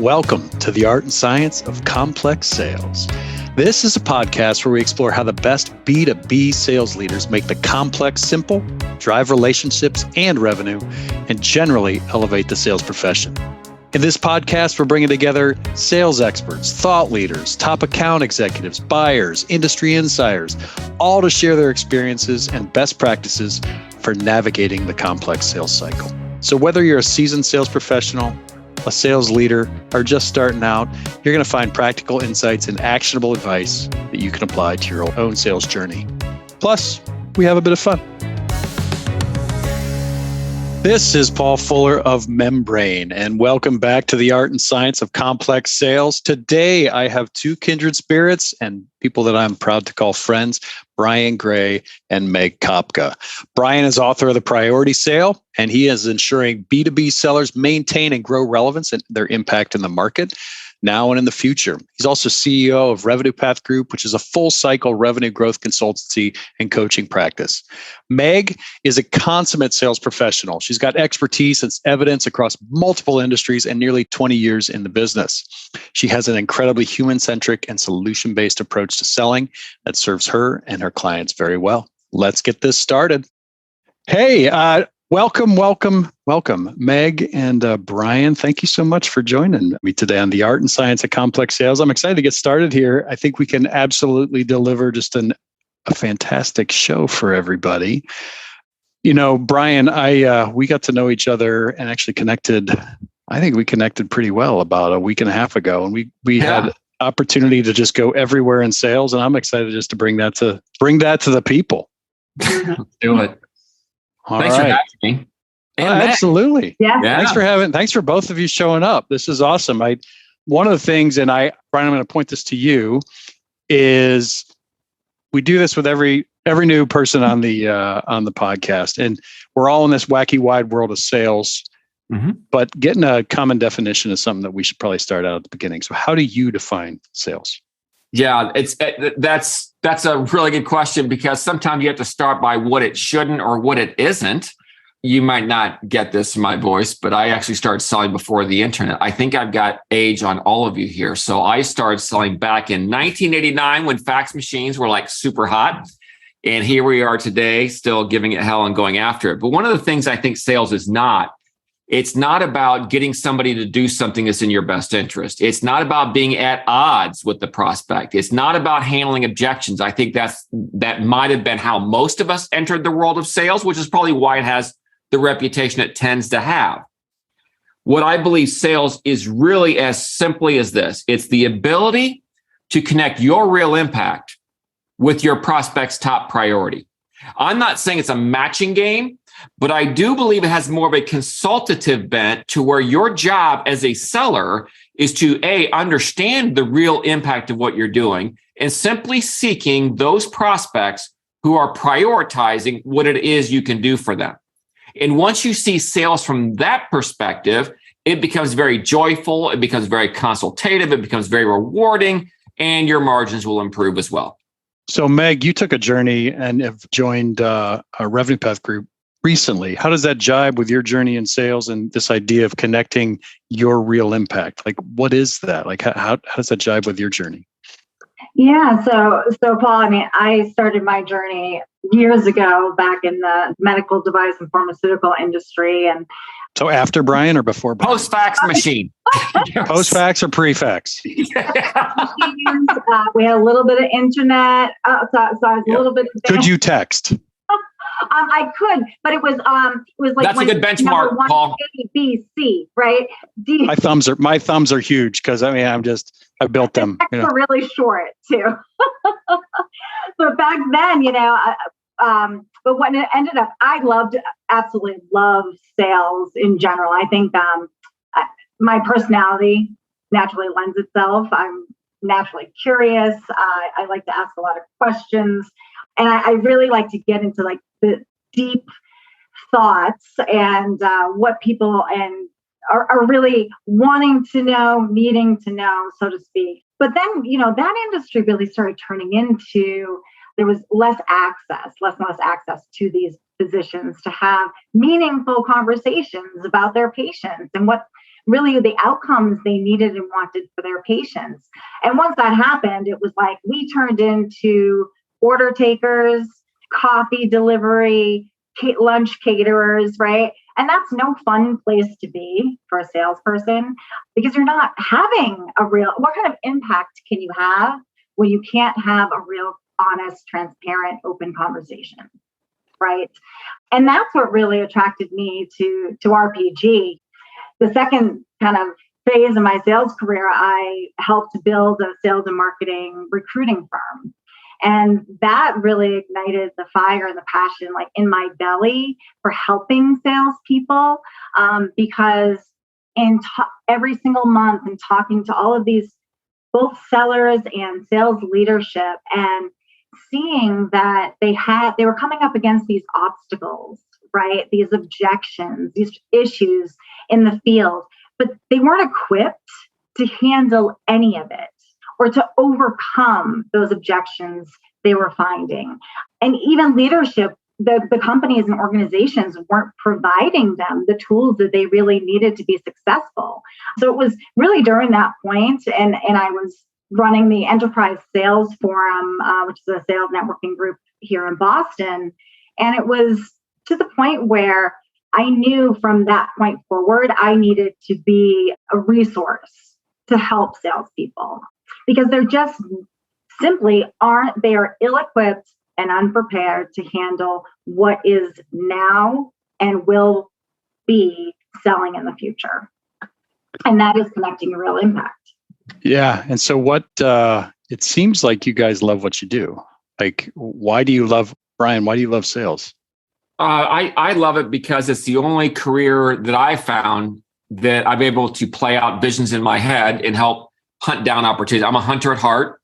Welcome to the Art and Science of Complex Sales. This is a podcast where we explore how the best B2B sales leaders make the complex simple, drive relationships and revenue, and generally elevate the sales profession. In this podcast, we're bringing together sales experts, thought leaders, top account executives, buyers, industry insiders, all to share their experiences and best practices for navigating the complex sales cycle. So whether you're a seasoned sales professional, a sales leader, or just starting out, you're going to find practical insights and actionable advice that you can apply to your own sales journey. Plus, we have a bit of fun. This is Paul Fuller of Membrain, and welcome back to the Art and Science of Complex Sales. Today, I have two kindred spirits and people that I'm proud to call friends, Bryan Gray and Meg Kopka. Bryan is author of The Priority Sale, and he is ensuring B2B sellers maintain and grow relevance and their impact in the market now and in the future. He's also CEO of Revenue Path Group, which is a full cycle revenue growth consultancy and coaching practice. Meg is a consummate sales professional. She's got expertise and evidence across multiple industries and nearly 20 years in the business. She has an incredibly human-centric and solution-based approach to selling that serves her and her clients very well. Let's get this started. Hey, welcome, Meg and Bryan. Thank you so much for joining me today on the Art and Science of Complex Sales. I'm excited to get started here. I think we can absolutely deliver just a fantastic show for everybody. You know, Bryan, we got to know each other and actually connected. I think we connected pretty well about a week and a half ago, and we had opportunity to just go everywhere in sales, and I'm excited just to bring that to the people. Do it. Thanks for having me. Absolutely. Yeah. Thanks for both of you showing up. This is awesome. One of the things, and Bryan, I'm going to point this to you, is we do this with every new person on the podcast, and we're all in this wacky wide world of sales. Mm-hmm. But getting a common definition is something that we should probably start out at the beginning. So, how do you define sales? Yeah, that's a really good question, because sometimes you have to start by what it shouldn't or what it isn't. You might not get this in my voice, but I actually started selling before the internet. I think I've got age on all of you here. So I started selling back in 1989 when fax machines were like super hot. And here we are today, still giving it hell and going after it. But one of the things I think sales is it's not about getting somebody to do something that's in your best interest. It's not about being at odds with the prospect. It's not about handling objections. I think that might have been how most of us entered the world of sales, which is probably why it has the reputation it tends to have. What I believe sales is really as simply as this. It's the ability to connect your real impact with your prospect's top priority. I'm not saying it's a matching game, but I do believe it has more of a consultative bent to where your job as a seller is to understand the real impact of what you're doing and simply seeking those prospects who are prioritizing what it is you can do for them. And once you see sales from that perspective, it becomes very joyful, it becomes very consultative, it becomes very rewarding, and your margins will improve as well. So Meg, you took a journey and have joined a Revenue Path Group recently. How does that jibe with your journey in sales and this idea of connecting your real impact? Like, what is that? Like, how does that jibe with your journey? Yeah. So Paul, I started my journey years ago back in the medical device and pharmaceutical industry. And so after Bryan or before Bryan? Post-fax machine. Post-fax or pre-fax? We had a little bit of internet. So I was a little bit. Could you text? I could, but it was like that's a good benchmark, Paul. A, B, C, right? D. My thumbs are huge because I built them. The texts are really short too. But back then, but when it ended up, I absolutely loved sales in general. I think my personality naturally lends itself. I'm naturally curious. I like to ask a lot of questions. And I really like to get into like the deep thoughts and what people are really wanting to know, needing to know, so to speak. But then, that industry really started turning into, there was less and less access to these physicians to have meaningful conversations about their patients and what really the outcomes they needed and wanted for their patients. And once that happened, it was like we turned into order takers, coffee delivery, lunch caterers, right? And that's no fun place to be for a salesperson because you're not having what kind of impact can you have when you can't have a real honest, transparent, open conversation, right? And that's what really attracted me to RPG. The second kind of phase of my sales career, I helped build a sales and marketing recruiting firm. And that really ignited the fire and the passion like in my belly for helping salespeople because every single month and talking to all of these both sellers and sales leadership and seeing that they were coming up against these obstacles, right? These objections, these issues in the field, but they weren't equipped to handle any of it or to overcome those objections they were finding. And even leadership, the companies and organizations weren't providing them the tools that they really needed to be successful. So it was really during that point, and I was running the Enterprise Sales Forum, which is a sales networking group here in Boston. And it was to the point where I knew from that point forward, I needed to be a resource to help salespeople because they're just simply they are ill-equipped and unprepared to handle what is now and will be selling in the future. And that is connecting a real impact. Yeah. And so it seems like you guys love what you do. Like, Bryan, why do you love sales? I love it because it's the only career that I found that I'm able to play out visions in my head and help hunt down opportunities. I'm a hunter at heart.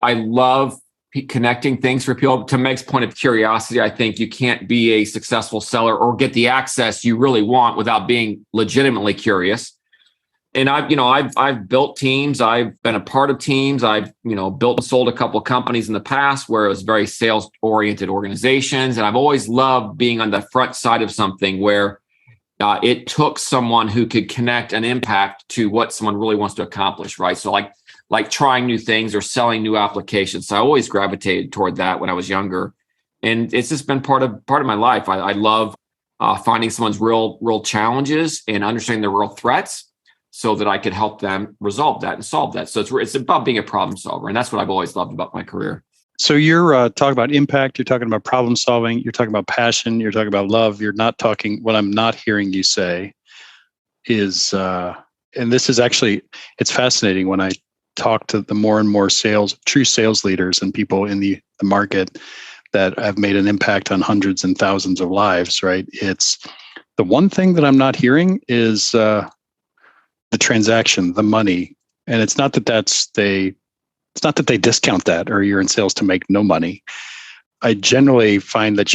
I love connecting things for people. To Meg's point of curiosity, I think you can't be a successful seller or get the access you really want without being legitimately curious. And I've built teams. I've been a part of teams. I've built and sold a couple of companies in the past where it was very sales oriented organizations. And I've always loved being on the front side of something where it took someone who could connect an impact to what someone really wants to accomplish, right? So like trying new things or selling new applications. So I always gravitated toward that when I was younger, and it's just been part of my life. I love finding someone's real challenges and understanding their real threats, so that I could help them resolve that and solve that. So it's about being a problem solver. And that's what I've always loved about my career. So you're talking about impact, you're talking about problem solving, you're talking about passion, you're talking about love. You're not talking, what I'm not hearing you say is, and this is actually, it's fascinating when I talk to the more and more true sales leaders and people in the market that have made an impact on hundreds and thousands of lives, right? It's the one thing that I'm not hearing is, the transaction, the money. And it's not that it's not that they discount that or you're in sales to make no money. I generally find that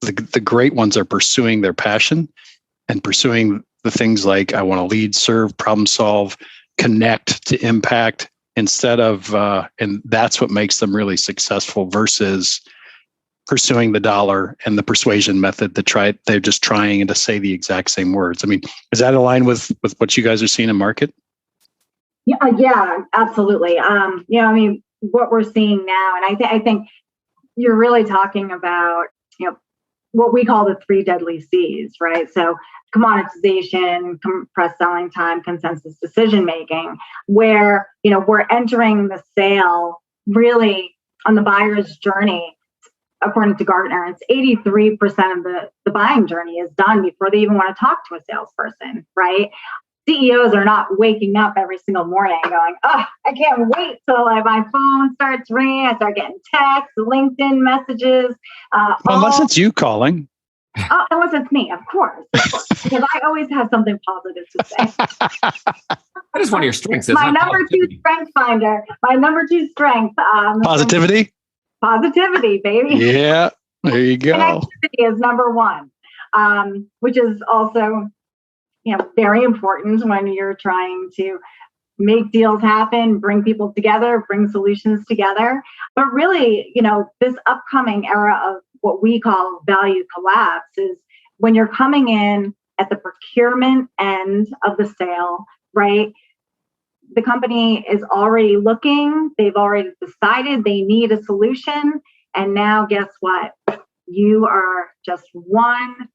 the great ones are pursuing their passion and pursuing the things like I want to lead, serve, problem solve, connect to impact instead of, and that's what makes them really successful versus pursuing the dollar and the persuasion method they're just trying to say the exact same words. I mean, is that aligned with what you guys are seeing in market? Yeah, absolutely. What we're seeing now, and I think you're really talking about, what we call the 3 deadly C's, right? So commoditization, compressed selling time, consensus decision-making, where, we're entering the sale really on the buyer's journey. According to Gartner, it's 83% of the buying journey is done before they even want to talk to a salesperson, right? CEOs are not waking up every single morning going, oh, I can't wait till my phone starts ringing. I start getting texts, LinkedIn messages. Unless it's you calling. Oh, unless it's me, of course. Because I always have something positive to say. That is one of your strengths. My number 2 strength finder. My number 2 strength. Positivity. Positivity, baby. Yeah, there you go. Connectivity is number 1, which is also, very important when you're trying to make deals happen, bring people together, bring solutions together. But really, this upcoming era of what we call value collapse is when you're coming in at the procurement end of the sale, right? The company is already looking, they've already decided they need a solution. And now guess what? You are just number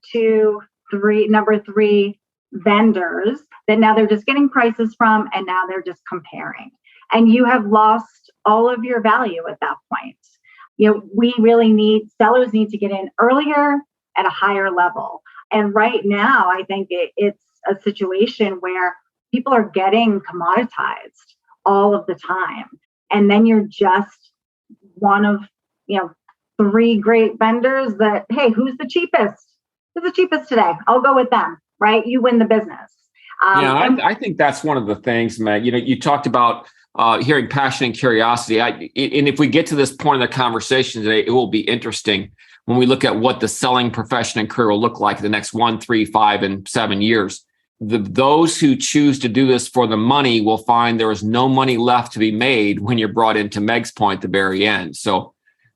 three vendors that now they're just getting prices from, and now they're just comparing. And you have lost all of your value at that point. Sellers need to get in earlier at a higher level. And right now, I think it's a situation where people are getting commoditized all of the time. And then you're just one of, three great vendors that, hey, who's the cheapest? Who's the cheapest today? I'll go with them, right? You win the business. I think that's one of the things, Meg. You talked about hearing passion and curiosity. And if we get to this point in the conversation today, it will be interesting when we look at what the selling profession and career will look like in the next 1, 3, 5, and 7 years. Those who choose to do this for the money will find there is no money left to be made when you're brought into Meg's point at the very end. So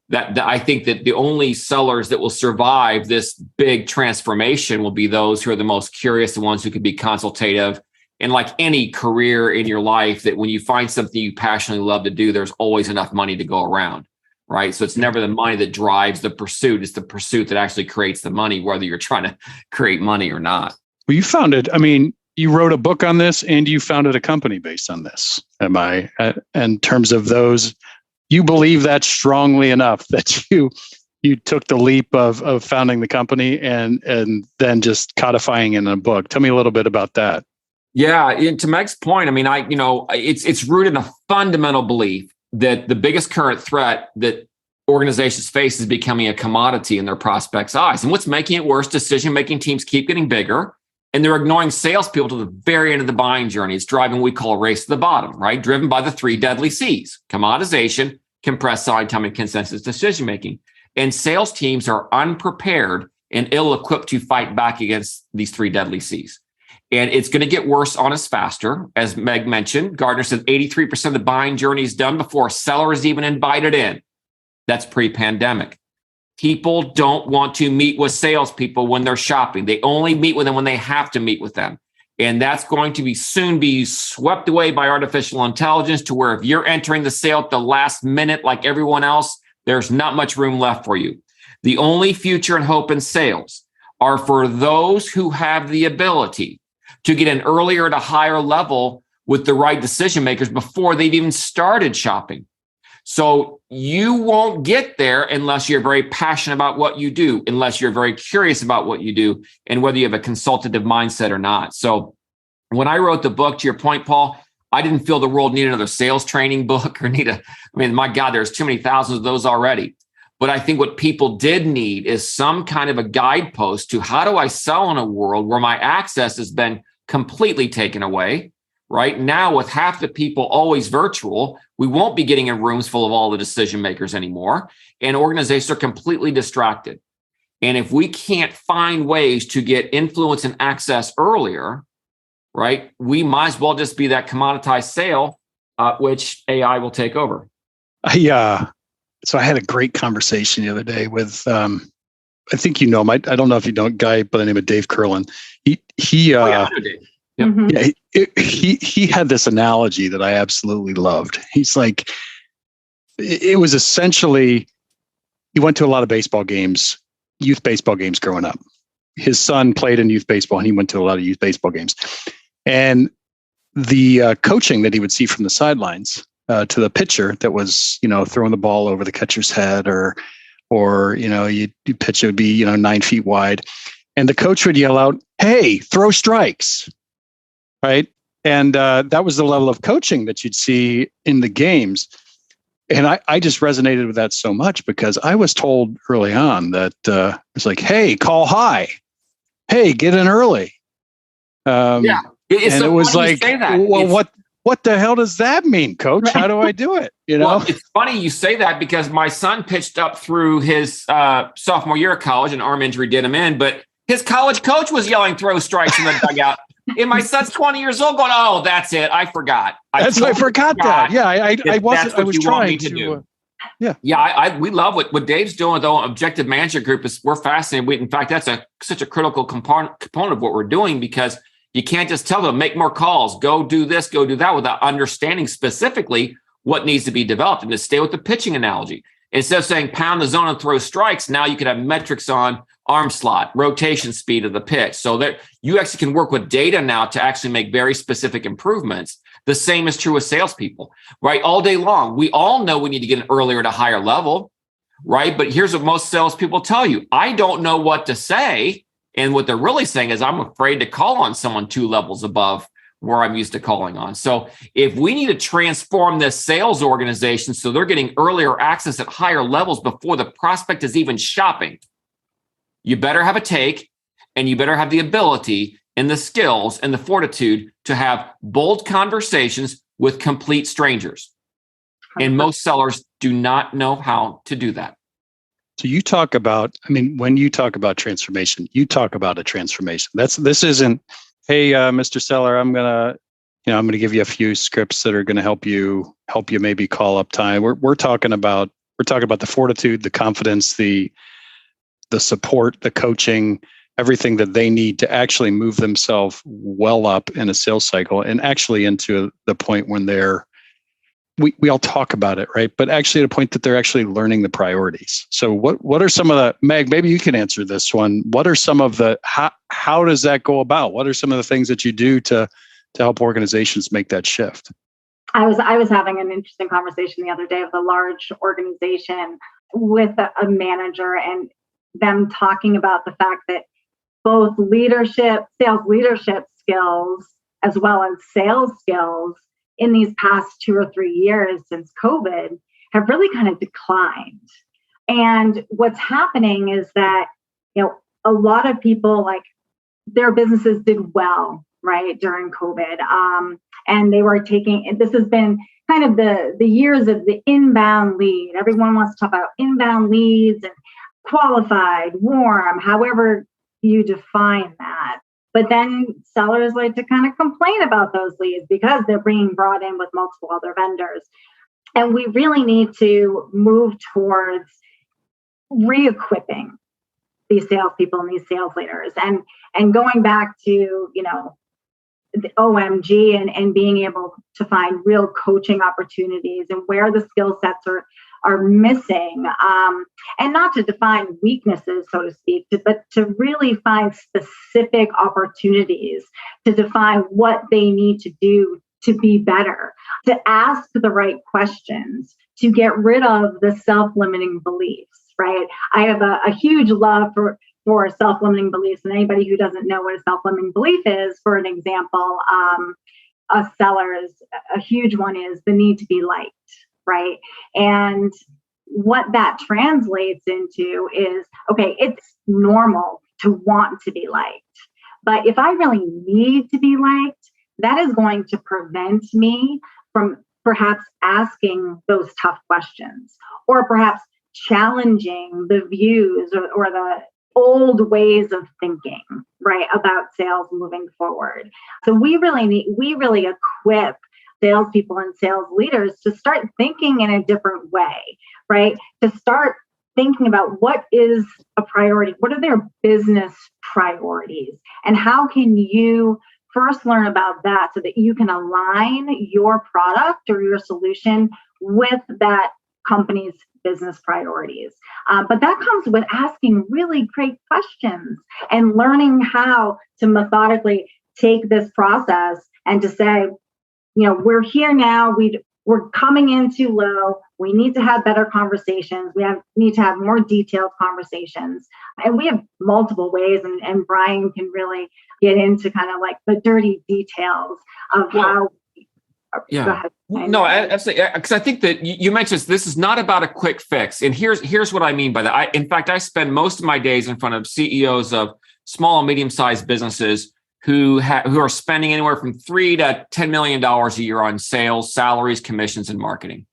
that I think that the only sellers that will survive this big transformation will be those who are the most curious, the ones who can be consultative. And like any career in your life, that when you find something you passionately love to do, there's always enough money to go around, right? So it's never the money that drives the pursuit. It's the pursuit that actually creates the money, whether you're trying to create money or not. Well, you wrote a book on this and you founded a company based on this. In terms of those, you believe that strongly enough that you took the leap of founding the company and then just codifying in a book. Tell me a little bit about that. Yeah, to Meg's point, it's rooted in a fundamental belief that the biggest current threat that organizations face is becoming a commodity in their prospects' eyes. And what's making it worse, decision-making teams keep getting bigger, and they're ignoring salespeople to the very end of the buying journey. It's driving what we call a race to the bottom, right? Driven by the 3 deadly C's: commoditization, compressed selling time, and consensus decision-making. And sales teams are unprepared and ill-equipped to fight back against these 3 deadly C's. And it's going to get worse on us faster. As Meg mentioned, Gartner said 83% of the buying journey is done before a seller is even invited in. That's pre-pandemic. People don't want to meet with salespeople when they're shopping. They only meet with them when they have to meet with them. And that's going to soon be swept away by artificial intelligence, to where if you're entering the sale at the last minute like everyone else, there's not much room left for you. The only future and hope in sales are for those who have the ability to get in earlier at a higher level with the right decision makers before they've even started shopping. So you won't get there unless you're very passionate about what you do, unless you're very curious about what you do, and whether you have a consultative mindset or not. So when I wrote the book, to your point, Paul, I didn't feel the world needed another sales training book or my God, there's too many thousands of those already. But I think what people did need is some kind of a guidepost to how do I sell in a world where my access has been completely taken away. Right now, with half the people always virtual, we won't be getting in rooms full of all the decision makers anymore. And organizations are completely distracted. And if we can't find ways to get influence and access earlier, right, we might as well just be that commoditized sale, which AI will take over. So I had a great conversation the other day with, I think you know him. I don't know if you know a guy by the name of Dave Curlin. He Yep. Mm-hmm. Yeah, he had this analogy that I absolutely loved. He's like, it was essentially, he went to a lot of baseball games, youth baseball games growing up. His son played in youth baseball and he went to a lot of youth baseball games. And the coaching that he would see from the sidelines to the pitcher that was, throwing the ball over the catcher's head or you pitch, it would be, 9 feet wide. And the coach would yell out, "Hey, throw strikes." Right. And that was the level of coaching that you'd see in the games. And I just resonated with that so much because I was told early on that it's like, hey, call high. Hey, get in early. Yeah. And it was like, well, what the hell does that mean, coach? Right. How do I do it? Well, it's funny you say that because my son pitched up through his sophomore year of college. An arm injury did him in, but his college coach was yelling throw strikes in the dugout. And my son's 20 years old going, oh, that's it. I forgot. I forgot that. Yeah, I was trying to. We love what Dave's doing with the Objective Management Group. We're fascinated. In fact, that's such a critical component of what we're doing, because you can't just tell them, make more calls, go do this, go do that, without understanding specifically what needs to be developed. And to stay with the pitching analogy, instead of saying pound the zone and throw strikes, now you can have metrics on arm slot, rotation speed of the pitch, so that you actually can work with data now to actually make very specific improvements. The same is true with salespeople, right? All day long, we all know we need to get an earlier at a higher level, right? But here's what most salespeople tell you: I don't know what to say. And what they're really saying is, I'm afraid to call on someone 2 levels above where I'm used to calling on. So if we need to transform this sales organization so they're getting earlier access at higher levels before the prospect is even shopping, you better have a take, and you better have the ability and the skills and the fortitude to have bold conversations with complete strangers. And most sellers do not know how to do that. So you talk about, when you talk about transformation, you talk about a transformation. This isn't, hey, Mr. Seller, I'm gonna give you a few scripts that are gonna help you maybe call up time. We're talking about the fortitude, the confidence, the support, the coaching, everything that they need to actually move themselves well up in a sales cycle, and actually into the point when we all talk about it, right? But actually at a point that they're actually learning the priorities. So what are some of the, Meg, maybe you can answer this one. What are some of the, how does that go about? What are some of the things that you do to help organizations make that shift? I was having an interesting conversation the other day with a large organization with a manager, and them talking about the fact that both sales leadership skills, as well as sales skills in these past 2 or 3 years since COVID, have really kind of declined. And what's happening is that, a lot of people, like, their businesses did well, right, during COVID. And they were this has been kind of the years of the inbound lead. Everyone wants to talk about inbound leads and qualified, warm, however you define that. But then sellers like to kind of complain about those leads because they're being brought in with multiple other vendors. And we really need to move towards re-equipping these salespeople and these sales leaders, and going back to, the OMG, and being able to find real coaching opportunities and where the skill sets are missing, and not to define weaknesses, so to speak, but to really find specific opportunities to define what they need to do to be better, to ask the right questions, to get rid of the self-limiting beliefs, right? I have a huge love for self-limiting beliefs, and anybody who doesn't know what a self-limiting belief is, for an example, a huge one is the need to be liked. Right. And what that translates into is, okay, it's normal to want to be liked. But if I really need to be liked, that is going to prevent me from perhaps asking those tough questions, or perhaps challenging the views or the old ways of thinking, right, about sales moving forward. So we really equip salespeople and sales leaders to start thinking in a different way, right? To start thinking about what is a priority, what are their business priorities, and how can you first learn about that so that you can align your product or your solution with that company's business priorities. But that comes with asking really great questions and learning how to methodically take this process and to say, we're here now. We're coming in too low. We need to have better conversations. Need to have more detailed conversations. And we have multiple ways, and Bryan can really get into kind of like the dirty details of how. Yeah. Go ahead. No, absolutely. Because I think that you mentioned this is not about a quick fix. And here's what I mean by that. In fact, I spend most of my days in front of CEOs of small and medium-sized businesses who are spending anywhere from $3 to $10 million a year on sales, salaries, commissions, and marketing.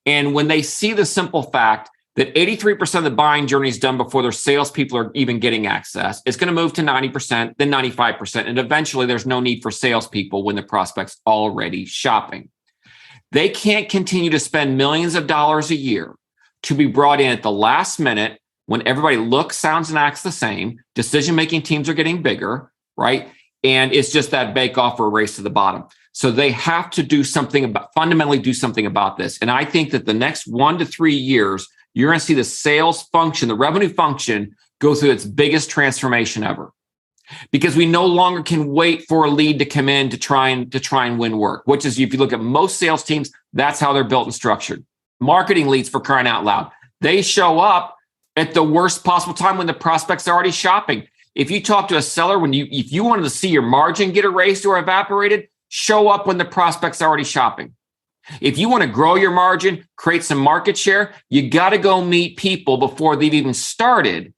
And when they see the simple fact that 83% of the buying journey is done before their salespeople are even getting access, it's going to move to 90%, then 95%. And eventually there's no need for salespeople when the prospect's already shopping. They can't continue to spend millions of dollars a year to be brought in at the last minute when everybody looks, sounds, and acts the same. Decision-making teams are getting bigger, right? And it's just that bake-off or a race to the bottom. So they have to fundamentally do something about this. And I think that the next 1 to 3 years, you're going to see the sales function, the revenue function, go through its biggest transformation ever. Because we no longer can wait for a lead to come in to try and win work, which is, if you look at most sales teams, that's how they're built and structured. Marketing leads, for crying out loud, they show up at the worst possible time when the prospect's already shopping. If you talk to a seller, if you wanted to see your margin get erased or evaporated, show up when the prospect's already shopping. If you want to grow your margin, create some market share, you got to go meet people before they've even started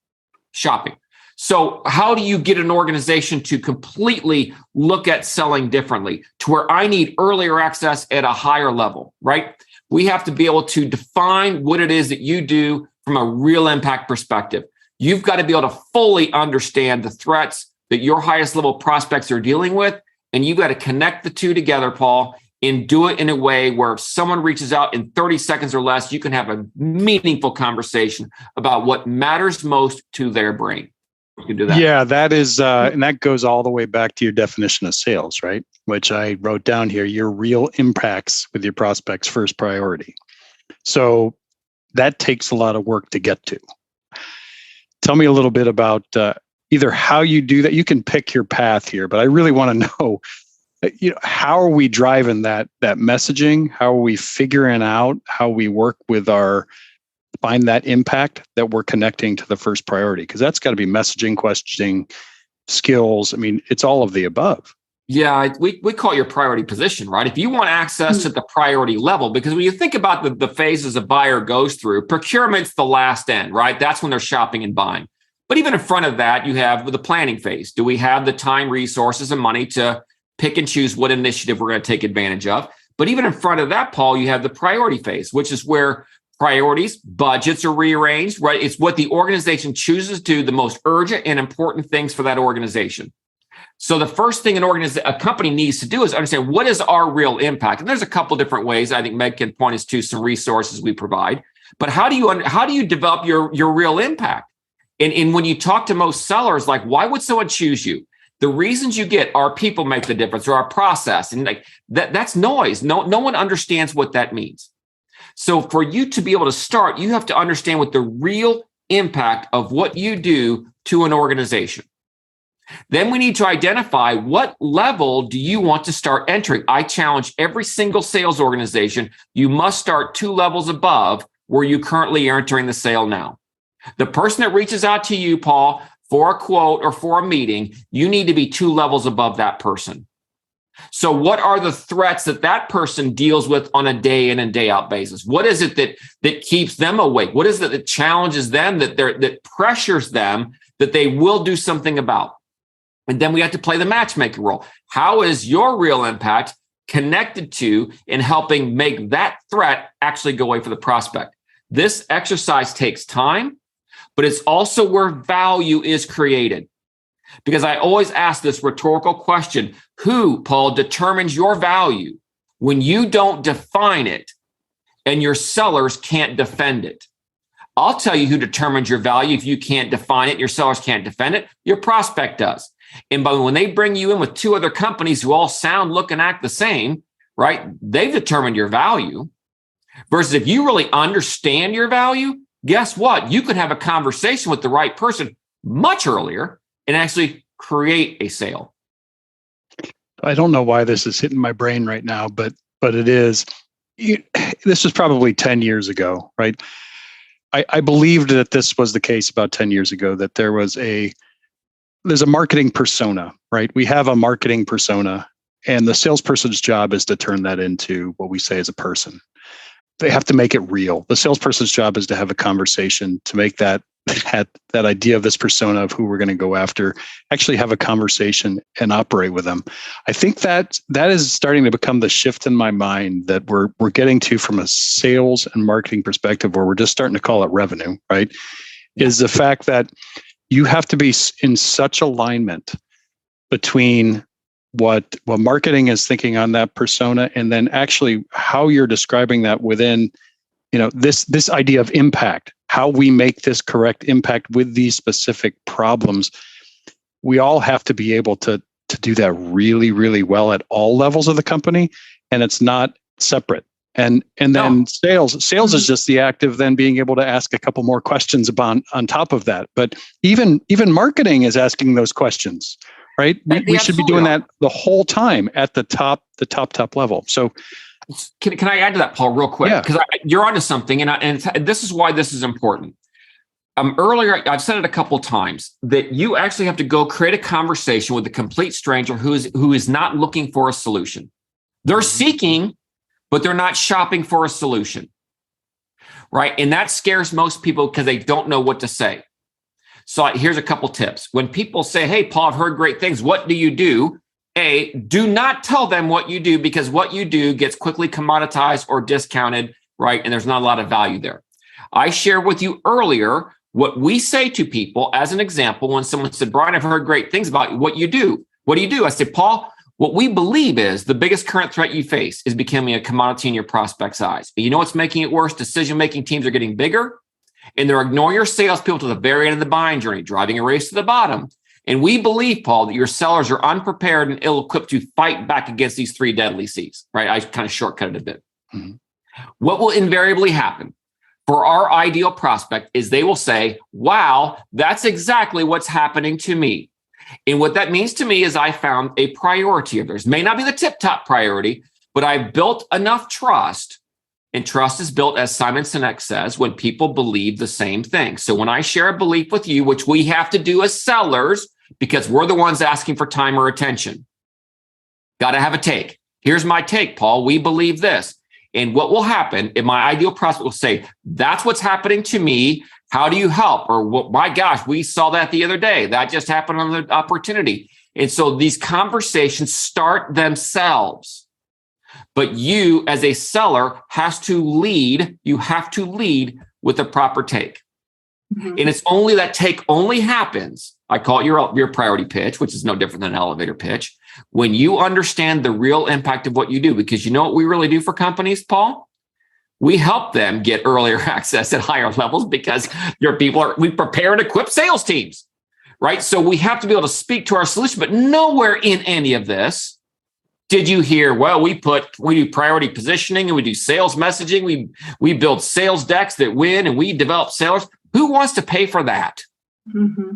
shopping. So how do you get an organization to completely look at selling differently to where I need earlier access at a higher level, right? We have to be able to define what it is that you do from a real impact perspective. You've got to be able to fully understand the threats that your highest level prospects are dealing with. And you've got to connect the two together, Paul, and do it in a way where if someone reaches out in 30 seconds or less, you can have a meaningful conversation about what matters most to their brain. You can do that. Yeah, that is, and that goes all the way back to your definition of sales, right? Which I wrote down here, your real impacts with your prospects first priority. So that takes a lot of work to get to. Tell me a little bit about either how you do that. You can pick your path here, but I really want to know, how are we driving that messaging? How are we figuring out how we work with find that impact that we're connecting to the first priority? Because that's got to be messaging, questioning, skills. I mean, it's all of the above. Yeah, we call it your priority position, right? If you want access to the priority level, because when you think about the phases a buyer goes through, procurement's the last end, right? That's when they're shopping and buying. But even in front of that, you have the planning phase. Do we have the time, resources, and money to pick and choose what initiative we're going to take advantage of? But even in front of that, Paul, you have the priority phase, which is where priorities, budgets are rearranged, right? It's what the organization chooses to do, the most urgent and important things for that organization. So the first thing a company needs to do is understand what is our real impact. And there's a couple different ways. I think Meg can point us to some resources we provide. But how do you develop your real impact? And when you talk to most sellers, like, why would someone choose you? The reasons you get are people make the difference, or our process, and like that's noise. No one understands what that means. So for you to be able to start, you have to understand what the real impact of what you do to an organization. Then we need to identify what level do you want to start entering. I challenge every single sales organization. You must start 2 levels above where you currently are entering the sale now. The person that reaches out to you, Paul, for a quote or for a meeting, you need to be 2 levels above that person. So what are the threats that person deals with on a day in and day out basis? What is it that keeps them awake? What is it that challenges them, that pressures them, that they will do something about? And then we have to play the matchmaker role. How is your real impact connected to in helping make that threat actually go away for the prospect? This exercise takes time, but it's also where value is created. Because I always ask this rhetorical question, who, Paul, determines your value when you don't define it and your sellers can't defend it? I'll tell you who determines your value if you can't define it, your sellers can't defend it, your prospect does. And when they bring you in with 2 other companies who all sound, look, and act the same, right? They've determined your value. Versus if you really understand your value, guess what? You could have a conversation with the right person much earlier and actually create a sale. I don't know why this is hitting my brain right now, but it is. This was probably 10 years ago, right? I believed that this was the case about 10 years ago, that there's a marketing persona, right? We have a marketing persona, and the salesperson's job is to turn that into what we say is a person. They have to make it real. The salesperson's job is to have a conversation, to make that idea of this persona of who we're going to go after, actually have a conversation and operate with them. I think that is starting to become the shift in my mind that we're getting to from a sales and marketing perspective, where we're just starting to call it revenue, right? Is the fact that you have to be in such alignment between what marketing is thinking on that persona, and then actually how you're describing that within this idea of impact, how we make this correct impact with these specific problems. We all have to be able to do that really, really well at all levels of the company, and it's not separate. And then sales is just the act of then being able to ask a couple more questions on top of that. But even marketing is asking those questions, right? We should be doing that the whole time at the top level. So can I add to that, Paul, real quick? Because you're onto something, and this is why this is important. Earlier, I've said it a couple times that you actually have to go create a conversation with a complete stranger who is not looking for a solution. They're seeking, but they're not shopping for a solution, right? And that scares most people because they don't know what to say. So here's a couple tips. When people say, hey, Paul, I've heard great things. What do you do? Do not tell them what you do, because what you do gets quickly commoditized or discounted, right? And there's not a lot of value there. I shared with you earlier what we say to people as an example. When someone said, Bryan, I've heard great things about you. What you do? What do you do? I said, Paul, what we believe is the biggest current threat you face is becoming a commodity in your prospect's eyes. And you know what's making it worse? Decision-making teams are getting bigger, and they're ignoring your salespeople to the very end of the buying journey, driving a race to the bottom. And we believe, Paul, that your sellers are unprepared and ill-equipped to fight back against these three deadly C's, right? I kind of shortcut it a bit. Mm-hmm. What will invariably happen for our ideal prospect is they will say, wow, that's exactly what's happening to me. And what that means to me is I found a priority of theirs. May not be the tip-top priority, but I've built enough trust. And trust is built, as Simon Sinek says, when people believe the same thing. So when I share a belief with you, which we have to do as sellers, because we're the ones asking for time or attention, got to have a take. Here's my take, Paul. We believe this. And what will happen if my ideal prospect will say, that's what's happening to me. How do you help? Or, well, my gosh, we saw that the other day. That just happened on the opportunity. And so these conversations start themselves. But you, as a seller, has to lead. You have to lead with a proper take. Mm-hmm. And it's only that take only happens. I call it your priority pitch, which is no different than an elevator pitch, when you understand the real impact of what you do. Because you know what we really do for companies, Paul? We help them get earlier access at higher levels because we prepare and equip sales teams, right? So we have to be able to speak to our solution, but nowhere in any of this did you hear, well, we do priority positioning and we do sales messaging. We build sales decks that win and we develop sellers. Who wants to pay for that? Mm-hmm.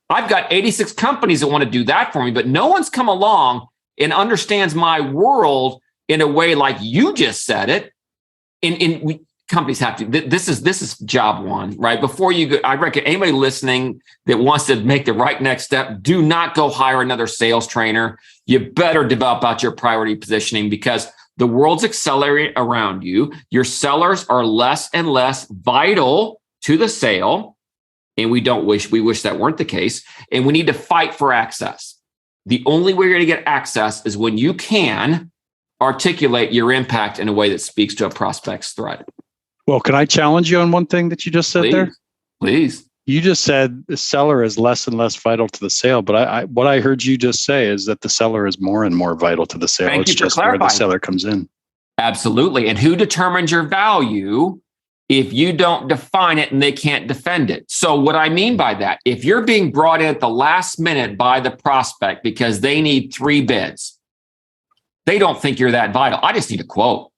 I've got 86 companies that want to do that for me, but no one's come along and understands my world in a way like you just said it. Companies have to. This is job one, right? Before you go, I reckon anybody listening that wants to make the right next step, do not go hire another sales trainer. You better develop out your priority positioning because the world's accelerating around you. Your sellers are less and less vital to the sale. And we wish that weren't the case. And we need to fight for access. The only way you're going to get access is when you can articulate your impact in a way that speaks to a prospect's threat. Well, can I challenge you on one thing that you just said there? Please. You just said the seller is less and less vital to the sale, but what I heard you just say is that the seller is more and more vital to the sale. Thank it's you for just clarifying. Where the seller comes in. Absolutely. And who determines your value if you don't define it and they can't defend it? So what I mean by that, if you're being brought in at the last minute by the prospect because they need 3 bids, they don't think you're that vital. I just need a quote.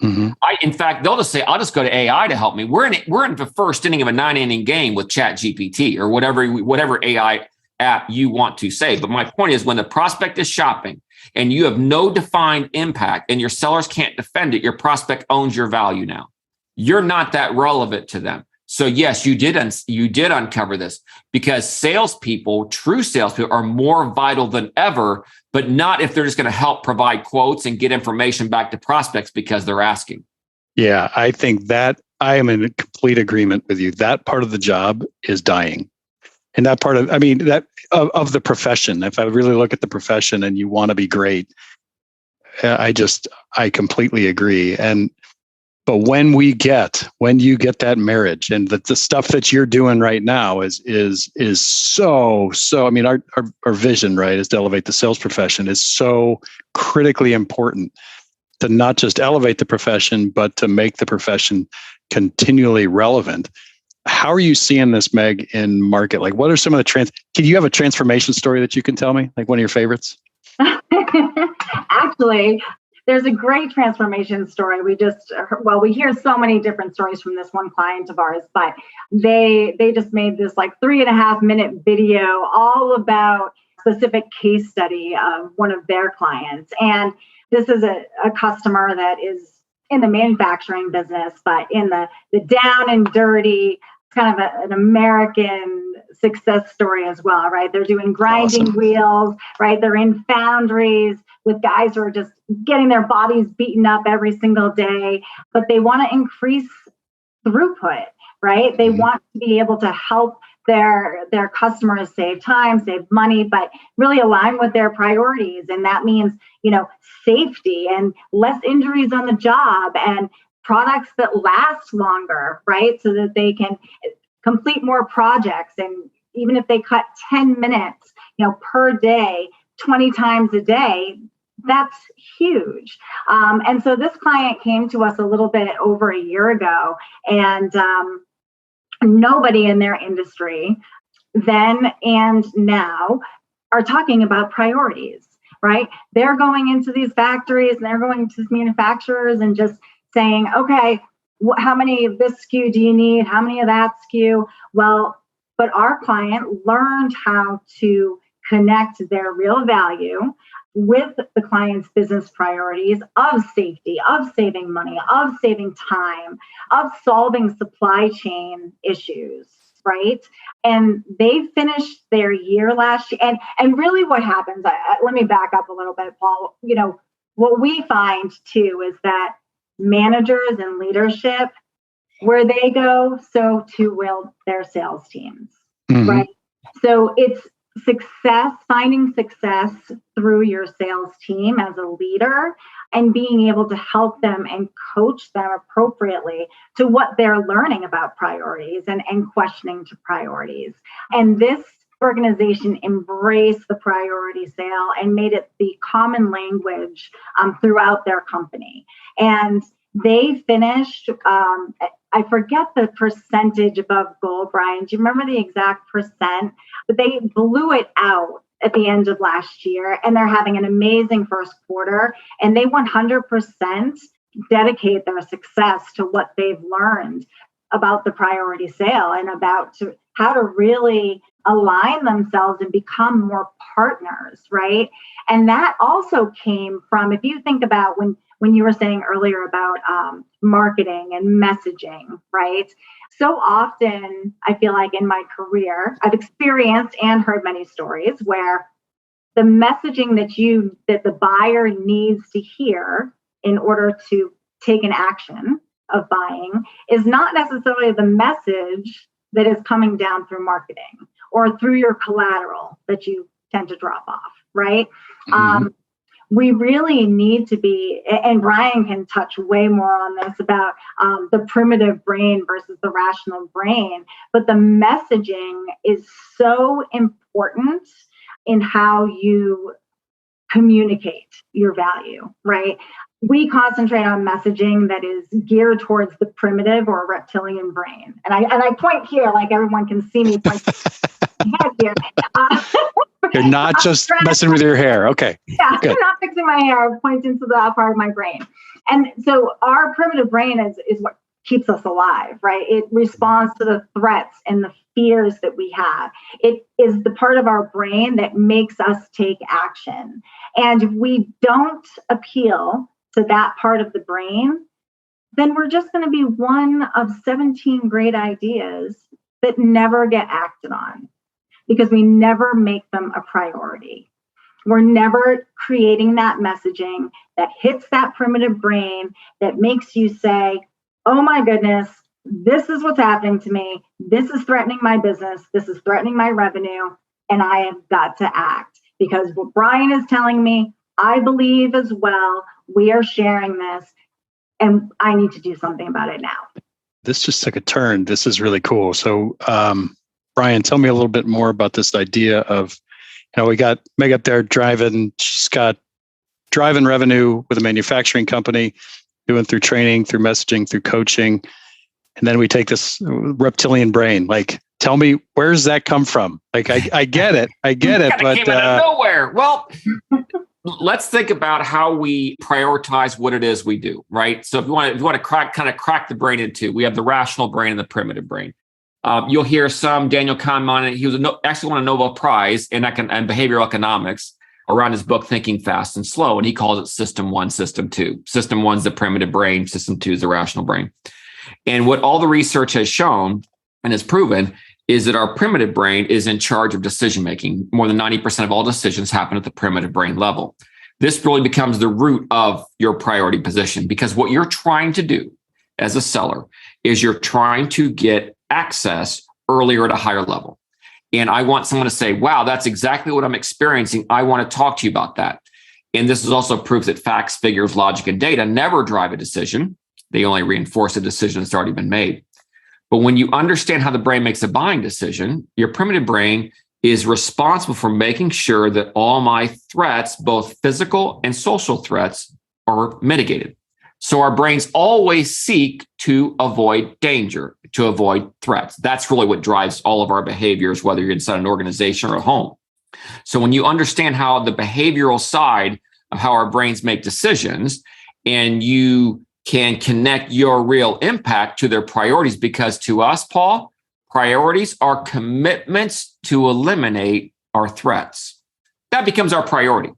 Mm-hmm. In fact, they'll just say, I'll just go to AI to help me. We're in the first inning of a 9-inning game with ChatGPT or whatever AI app you want to say. But my point is when the prospect is shopping and you have no defined impact and your sellers can't defend it, your prospect owns your value now. You're not that relevant to them. So yes, you did uncover this because salespeople, true salespeople, are more vital than ever, but not if they're just going to help provide quotes and get information back to prospects because they're asking. Yeah, I think that I am in complete agreement with you. That part of the job is dying. And that part of the profession, if I really look at the profession and you want to be great, I completely agree. But when you get that marriage and the stuff that you're doing right now is so, I mean, our vision, right, is to elevate the sales profession is so critically important. to not just elevate the profession, but to make the profession continually relevant. How are you seeing this, Meg, in market? Like, what are some of the can you have a transformation story that you can tell me? Like one of your favorites? Actually, there's a great transformation story. We hear so many different stories from this one client of ours, but they just made this like 3.5-minute video all about specific case study of one of their clients. And this is a customer that is in the manufacturing business, but in the down and dirty, kind of an American success story as well, right? They're doing grinding wheels, right? They're in foundries with guys who are just getting their bodies beaten up every single day, but they want to increase throughput, right? They want to be able to help their customers save time, save money, but really align with their priorities. And that means, safety and less injuries on the job and products that last longer, right? So that they can complete more projects. And even if they cut 10 minutes, per day, 20 times a day, that's huge. And so this client came to us a little bit over a year ago, and nobody in their industry then and now are talking about priorities, right? They're going into these factories and they're going to manufacturers and just saying, okay, how many of this SKU do you need? How many of that SKU? Well, but our client learned how to connect their real value with the client's business priorities of safety, of saving money, of saving time, of solving supply chain issues, right? And they finished their year last year. And really what happens, let me back up a little bit, Paul. What we find too is that managers and leadership, where they go, so too will their sales teams, right? So it's finding success through your sales team as a leader and being able to help them and coach them appropriately to what they're learning about priorities and questioning to priorities. And this organization embraced the priority sale and made it the common language throughout their company. And they finished, I forget the percentage above goal, Bryan. Do you remember the exact percent? But they blew it out at the end of last year, and they're having an amazing first quarter. And they 100% dedicate their success to what they've learned about the priority sale and about how to really align themselves and become more partners, right? And that also came from, if you think about when you were saying earlier about marketing and messaging, right? So often, I feel like in my career, I've experienced and heard many stories where the messaging that the buyer needs to hear in order to take an action of buying is not necessarily the message that is coming down through marketing or through your collateral that you tend to drop off, right? We really need to be, and Bryan can touch way more on this about the primitive brain versus the rational brain, but the messaging is so important in how you communicate your value, right? We concentrate on messaging that is geared towards the primitive or reptilian brain. And I point here, like everyone can see me point here. You're not just messing with your hair. Okay. Yeah, good. I'm not fixing my hair. I'm pointing to that part of my brain. And so our primitive brain is what keeps us alive, right? It responds to the threats and the fears that we have. It is the part of our brain that makes us take action. And if we don't appeal to that part of the brain, then we're just going to be one of 17 great ideas that never get acted on, because we never make them a priority. We're never creating that messaging that hits that primitive brain that makes you say, oh my goodness, this is what's happening to me. This is threatening my business. This is threatening my revenue. And I have got to act, because what Bryan is telling me, I believe as well. We are sharing this and I need to do something about it now. This just took a turn. This is really cool. So, Bryan, tell me a little bit more about this idea of, we got Meg up there driving. She's got driving revenue with a manufacturing company, doing through training, through messaging, through coaching. And then we take this reptilian brain. Like, tell me, where does that come from? Like, I get it. I get it. But came out of nowhere. Well, let's think about how we prioritize what it is we do, right? So if you want to crack the brain into, we have the rational brain and the primitive brain. You'll hear some Daniel Kahneman. He was actually won a Nobel Prize in behavioral economics around his book Thinking Fast and Slow, and he calls it System 1, System 2. System 1 is the primitive brain. System 2 is the rational brain. And what all the research has shown and has proven is that our primitive brain is in charge of decision making. More than 90% of all decisions happen at the primitive brain level. This really becomes the root of your priority position, because what you're trying to do as a seller is you're trying to get access earlier at a higher level. And I want someone to say, wow, that's exactly what I'm experiencing. I want to talk to you about that. And this is also proof that facts, figures, logic, and data never drive a decision. They only reinforce a decision that's already been made. But when you understand how the brain makes a buying decision, your primitive brain is responsible for making sure that all my threats, both physical and social threats, are mitigated. So our brains always seek to avoid danger, to avoid threats. That's really what drives all of our behaviors, whether you're inside an organization or a home. So when you understand how the behavioral side of how our brains make decisions, and you can connect your real impact to their priorities, because to us, Paul, priorities are commitments to eliminate our threats. That becomes our priority,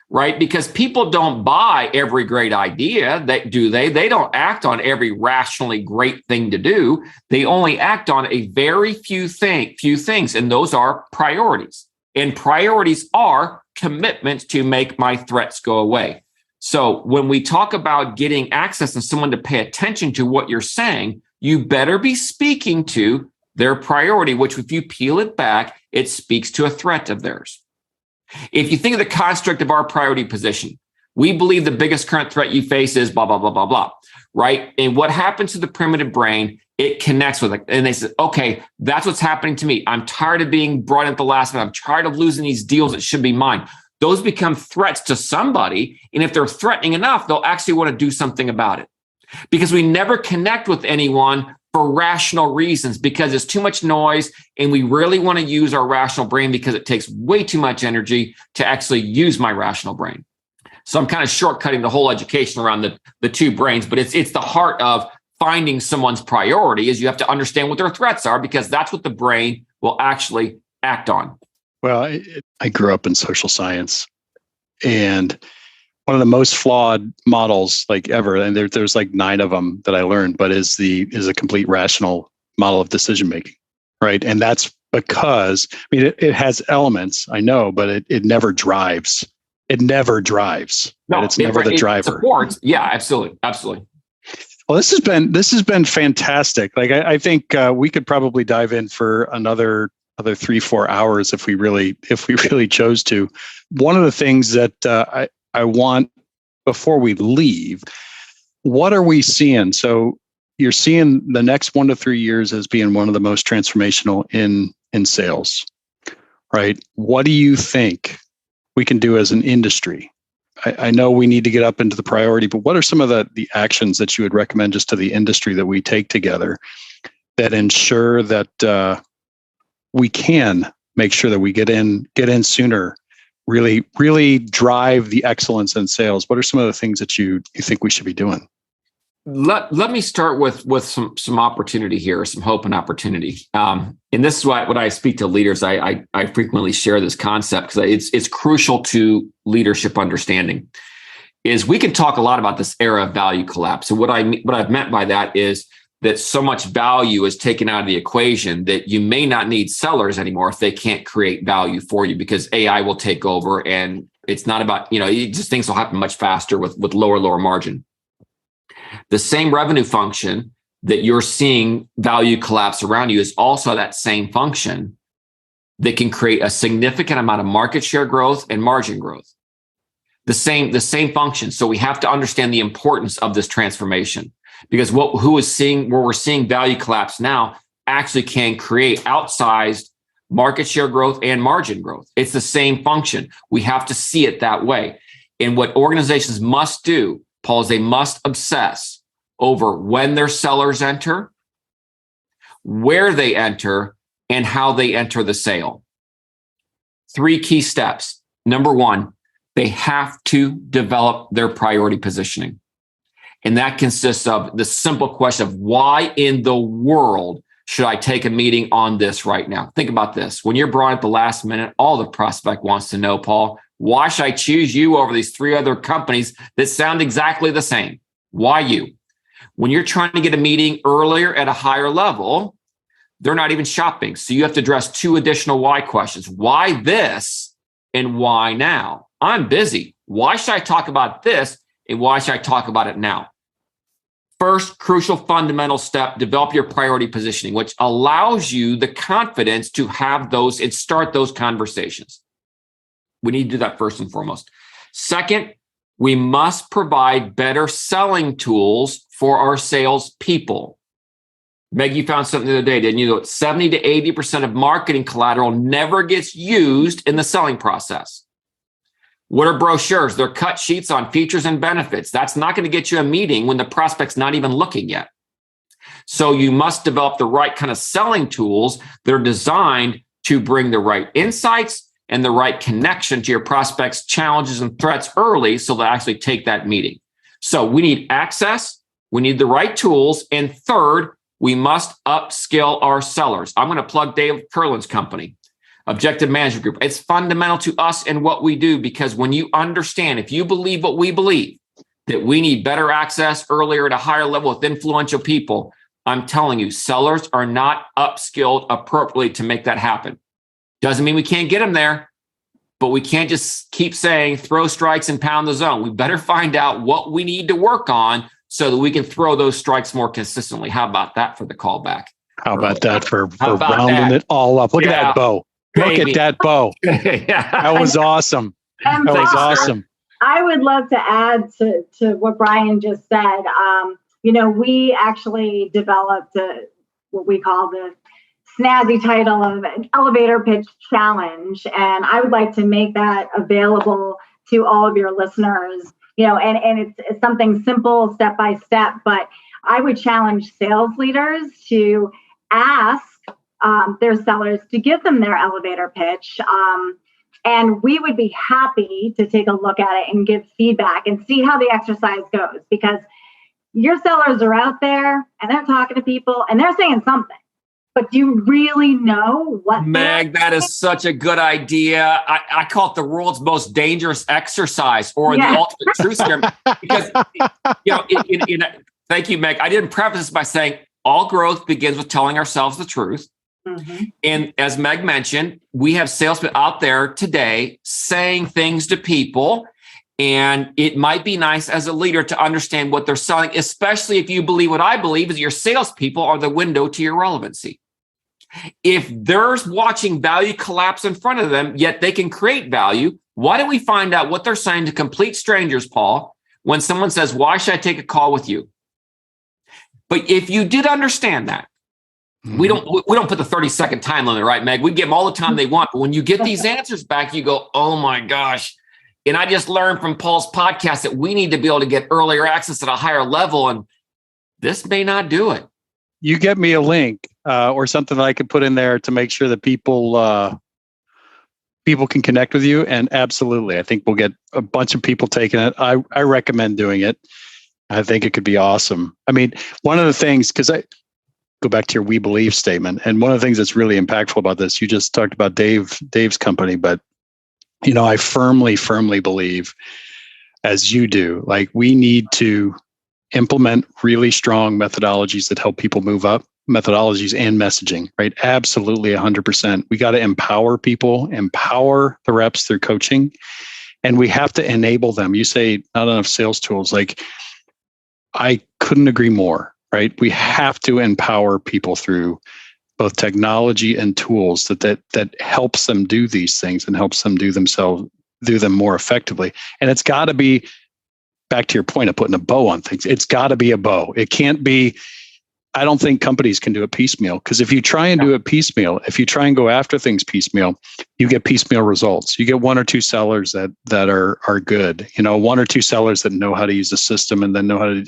right? Because people don't buy every great idea. They don't act on every rationally great thing to do. They only act on a very few things, and those are priorities. And priorities are commitments to make my threats go away. So when we talk about getting access and someone to pay attention to what you're saying, you better be speaking to their priority, which if you peel it back, it speaks to a threat of theirs. If you think of the construct of our priority position, we believe the biggest current threat you face is blah, blah, blah, blah, blah, right? And what happens to the primitive brain, it connects with it. And they say, okay, that's what's happening to me. I'm tired of being brought in at the last minute. I'm tired of losing these deals that should be mine. Those become threats to somebody. And if they're threatening enough, they'll actually want to do something about it. Because we never connect with anyone for rational reasons, because it's too much noise. And we really want to use our rational brain because it takes way too much energy to actually use my rational brain. So I'm kind of shortcutting the whole education around the two brains, but it's the heart of finding someone's priority is you have to understand what their threats are, because that's what the brain will actually act on. Well, I grew up in social science, and one of the most flawed models like ever, and there's like 9 of them that I learned, but is a complete rational model of decision making, right? And that's because it has elements, I know, but it never drives. It never drives. No, right? It's never the driver. Supports. Yeah, absolutely. Well, this has been fantastic. Like I think we could probably dive in for another 3-4 hours if we really chose to. One of the things that I want before we leave, what are we seeing? So you're seeing the next 1 to 3 years as being one of the most transformational in sales, right? What do you think we can do as an industry? I know we need to get up into the priority, but what are some of the actions that you would recommend just to the industry that we take together that ensure that we can make sure that we get in sooner, really drive the excellence in sales? What are some of the things that you think we should be doing? Let me start with some opportunity here, some hope and opportunity. And this is what I speak to leaders. I frequently share this concept because it's crucial to leadership understanding. Is we can talk a lot about this era of value collapse. And what I've meant by that is that so much value is taken out of the equation that you may not need sellers anymore if they can't create value for you, because AI will take over, and it's not about, just things will happen much faster with lower margin. The same revenue function that you're seeing value collapse around you is also that same function that can create a significant amount of market share growth and margin growth. The same function. So we have to understand the importance of this transformation, because where we're seeing value collapse now actually can create outsized market share growth and margin growth. It's the same function. We have to see it that way. And what organizations must do, Paul, is they must obsess over when their sellers enter, where they enter, and how they enter the sale. 3 key steps. Number 1, they have to develop their priority positioning. And that consists of the simple question of why in the world should I take a meeting on this right now? Think about this. When you're brought at the last minute, all the prospect wants to know, Paul, why should I choose you over these 3 other companies that sound exactly the same? Why you? When you're trying to get a meeting earlier at a higher level, they're not even shopping. So you have to address 2 additional why questions. Why this and why now? I'm busy. Why should I talk about this and why should I talk about it now? First, crucial fundamental step, develop your priority positioning, which allows you the confidence to have those and start those conversations. We need to do that first and foremost. Second, we must provide better selling tools for our sales people. Meg, you found something the other day, didn't you? 70 to 80% of marketing collateral never gets used in the selling process. What are brochures? They're cut sheets on features and benefits. That's not going to get you a meeting when the prospect's not even looking yet. So you must develop the right kind of selling tools that are designed to bring the right insights and the right connection to your prospects' challenges and threats early so they'll actually take that meeting. So we need access, we need the right tools, and third, we must upskill our sellers. I'm going to plug Dave Curlin's company, Objective Management Group. It's fundamental to us and what we do, because when you understand, if you believe what we believe, that we need better access earlier at a higher level with influential people, I'm telling you, sellers are not upskilled appropriately to make that happen. Doesn't mean we can't get them there, but we can't just keep saying throw strikes and pound the zone. We better find out what we need to work on so that we can throw those strikes more consistently. How about that for the callback? How about that for rounding it all up? Look at that bow. Look at that bow. That was awesome. That was awesome. I would love to add to what Bryan just said. We actually developed what we call the snazzy title of an elevator pitch challenge. And I would like to make that available to all of your listeners, and it's something simple, step by step, but I would challenge sales leaders to ask their sellers to give them their elevator pitch. And we would be happy to take a look at it and give feedback and see how the exercise goes, because your sellers are out there and they're talking to people and they're saying something. But do you really know what? Meg, that is such a good idea. I call it the world's most dangerous exercise, or the ultimate truth serum. Because, thank you, Meg. I didn't preface this by saying all growth begins with telling ourselves the truth. Mm-hmm. And as Meg mentioned, we have salespeople out there today saying things to people. And it might be nice as a leader to understand what they're selling, especially if you believe what I believe is your salespeople are the window to your relevancy. If they're watching value collapse in front of them, yet they can create value, why don't we find out what they're saying to complete strangers, Paul, when someone says, why should I take a call with you? But if you did understand that, we don't put the 30-second time limit, right, Meg? We give them all the time they want. But when you get these answers back, you go, oh my gosh. And I just learned from Paul's podcast that we need to be able to get earlier access at a higher level. And this may not do it. You get me a link or something that I could put in there to make sure that people can connect with you. And absolutely, I think we'll get a bunch of people taking it. I recommend doing it. I think it could be awesome. I mean, one of the things, because I go back to your we believe statement, and one of the things that's really impactful about this, you just talked about Dave's company, but I firmly believe, as you do, like we need to implement really strong methodologies that help people move up, methodologies and messaging, right? Absolutely 100%. We got to empower people, empower the reps through coaching, and we have to enable them. You say not enough sales tools. Like, I couldn't agree more, right? We have to empower people through both technology and tools that helps them do these things and helps them do them more effectively. And it's got to be, back to your point of putting a bow on things, it's got to be a bow. It can't be I don't think companies can do it piecemeal, because if you try and do it piecemeal, if you try and go after things piecemeal, you get piecemeal results. You get one or two sellers that are good, one or two sellers that know how to use the system, and then know how to,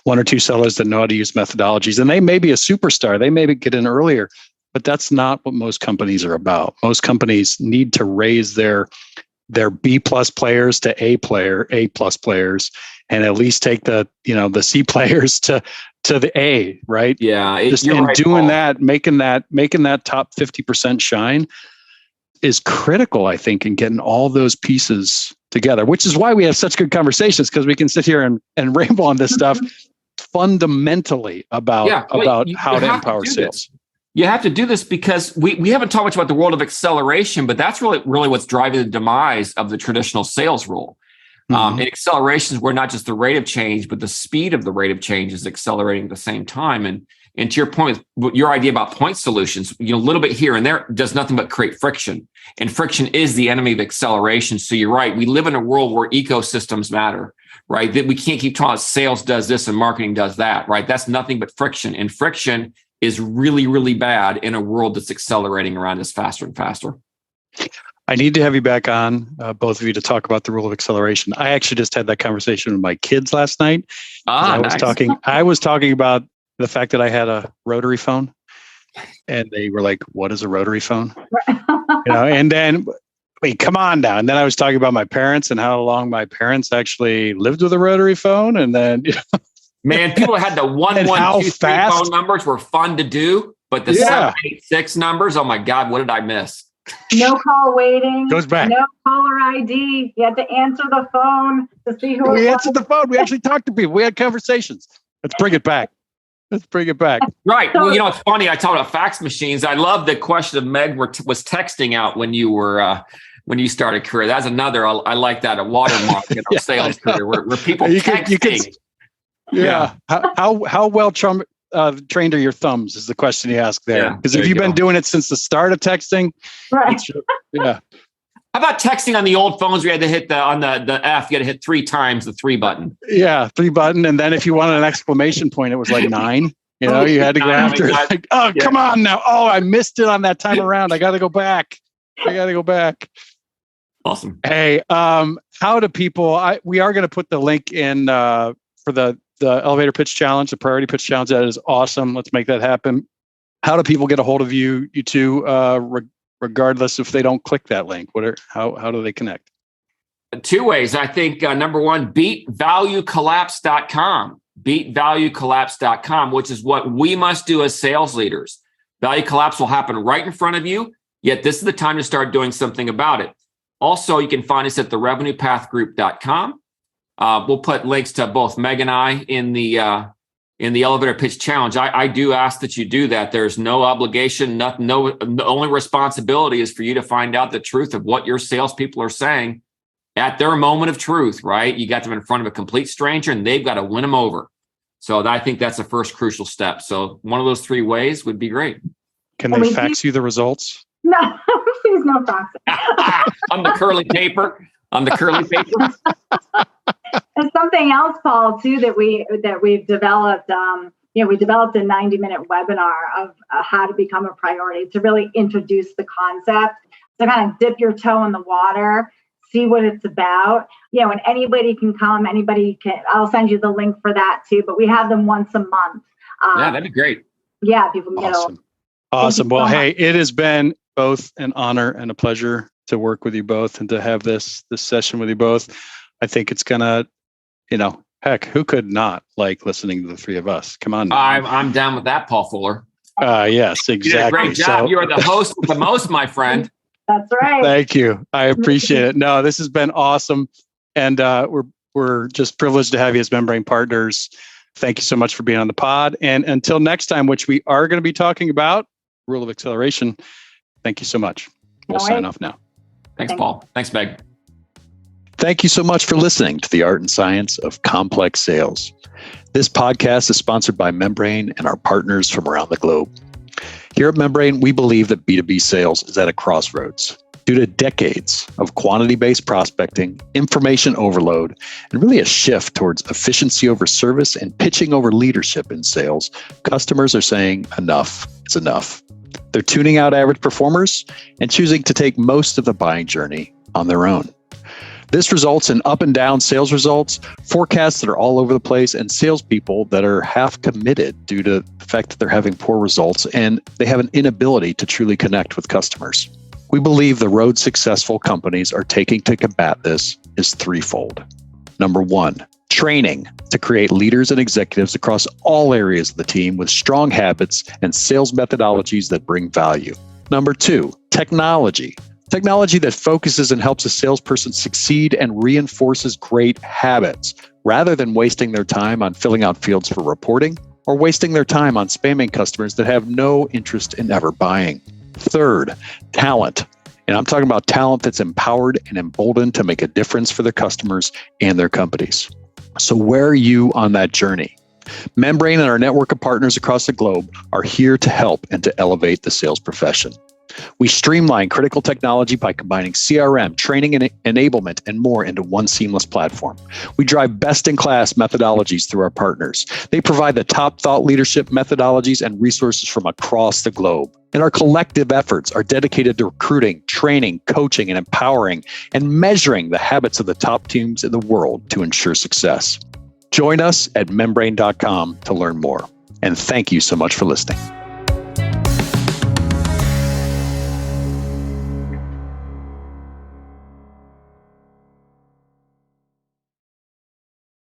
one or two sellers that know how to use methodologies, and they may be a superstar. They may get in earlier, but that's not what most companies are about. Most companies need to raise their B+ players to A plus players, and at least take the C players to the A, right? Yeah. Doing that, making that top 50% shine is critical, I think, in getting all those pieces together, which is why we have such good conversations, because we can sit here and ramble on this stuff fundamentally about how to empower sales. You have to do this because we haven't talked much about the world of acceleration, but that's really what's driving the demise of the traditional sales role. And accelerations where not just the rate of change, but the speed of the rate of change is accelerating at the same time. And to your point, your idea about point solutions, a little bit here and there does nothing but create friction. And friction is the enemy of acceleration. So you're right. We live in a world where ecosystems matter, right? That we can't keep talking about sales does this and marketing does that, right? That's nothing but friction. And friction is really, really bad in a world that's accelerating around us faster and faster. I need to have you back on, both of you, to talk about the rule of acceleration. I actually just had that conversation with my kids last night. I was talking about the fact that I had a rotary phone, and they were like, "What is a rotary phone?" And then, wait, come on now. And then I was talking about my parents and how long my parents actually lived with a rotary phone, and then. Man, people had the 1123 phone numbers were fun to do, but the 786 numbers, oh my God, what did I miss? No call waiting. Goes back. No caller ID. You had to answer the phone to see who. We answered the phone. We actually talked to people. We had conversations. Let's bring it back. Right. So, well, it's funny. I talk about fax machines. I love the question of Meg was texting out when you were when you started career. That's another. I like that, a watermark in our sales career where people texting. Yeah. How well trained are your thumbs is the question you ask there. Because if you've been doing it since the start of texting, right? Yeah. How about texting on the old phones? We had to hit the F. You had to hit 3 times the 3 button. Yeah, 3 button, and then if you wanted an exclamation point, it was like 9. You had to go after. Come on now! Oh, I missed it on that time around. I got to go back. Awesome. Hey, how do people? We are going to put the link in for the elevator pitch challenge, the priority pitch challenge. That is awesome. Let's make that happen. How do people get a hold of you two, regardless if they don't click that link? How do they connect? 2 ways. I think number one, beatvaluecollapse.com. Beatvaluecollapse.com, which is what we must do as sales leaders. Value collapse will happen right in front of you, yet this is the time to start doing something about it. Also, you can find us at therevenuepathgroup.com. We'll put links to both Meg and I in the elevator pitch challenge. I do ask that you do that. There's no obligation, nothing. The only responsibility is for you to find out the truth of what your salespeople are saying at their moment of truth, right? You got them in front of a complete stranger and they've got to win them over. So I think that's the first crucial step. So one of those 3 ways would be great. Can they fax you the results? No, please no fax. On the curly paper. And something else, Paul, too, that we've developed. We developed a 90-minute webinar of how to become a priority to really introduce the concept, to kind of dip your toe in the water, see what it's about. And anybody can come. I'll send you the link for that too. But we have them once a month. That'd be great. Yeah, people can Awesome. Well, hey, it has been both an honor and a pleasure to work with you both and to have this session with you both. I think it's gonna, heck, who could not like listening to the 3 of us? Come on. I'm down with that, Paul Fuller. Yes, exactly. You did a great job. You are the host with the most, my friend. That's right. Thank you. I appreciate it. No, this has been awesome. And we're just privileged to have you as Membrain partners. Thank you so much for being on the pod. And until next time, which we are going to be talking about, rule of acceleration. Thank you so much. We'll sign off now. Thanks, Paul. Thanks, Meg. Thank you so much for listening to the art and science of complex sales. This podcast is sponsored by Membrain and our partners from around the globe. Here at Membrain, we believe that B2B sales is at a crossroads. Due to decades of quantity-based prospecting, information overload, and really a shift towards efficiency over service and pitching over leadership in sales, customers are saying enough is enough. They're tuning out average performers and choosing to take most of the buying journey on their own. This results in up and down sales results, forecasts that are all over the place, and salespeople that are half committed due to the fact that they're having poor results and they have an inability to truly connect with customers. We believe the road successful companies are taking to combat this is threefold. Number one, training to create leaders and executives across all areas of the team with strong habits and sales methodologies that bring value. Number two, technology. Technology that focuses and helps a salesperson succeed and reinforces great habits, rather than wasting their time on filling out fields for reporting or wasting their time on spamming customers that have no interest in ever buying. Third, talent. And I'm talking about talent that's empowered and emboldened to make a difference for their customers and their companies. So where are you on that journey? Membrain and our network of partners across the globe are here to help and to elevate the sales profession. We streamline critical technology by combining CRM, training and enablement, and more into one seamless platform. We drive best-in-class methodologies through our partners. They provide the top thought leadership methodologies and resources from across the globe. And our collective efforts are dedicated to recruiting, training, coaching, and empowering, and measuring the habits of the top teams in the world to ensure success. Join us at membrain.com to learn more. And thank you so much for listening.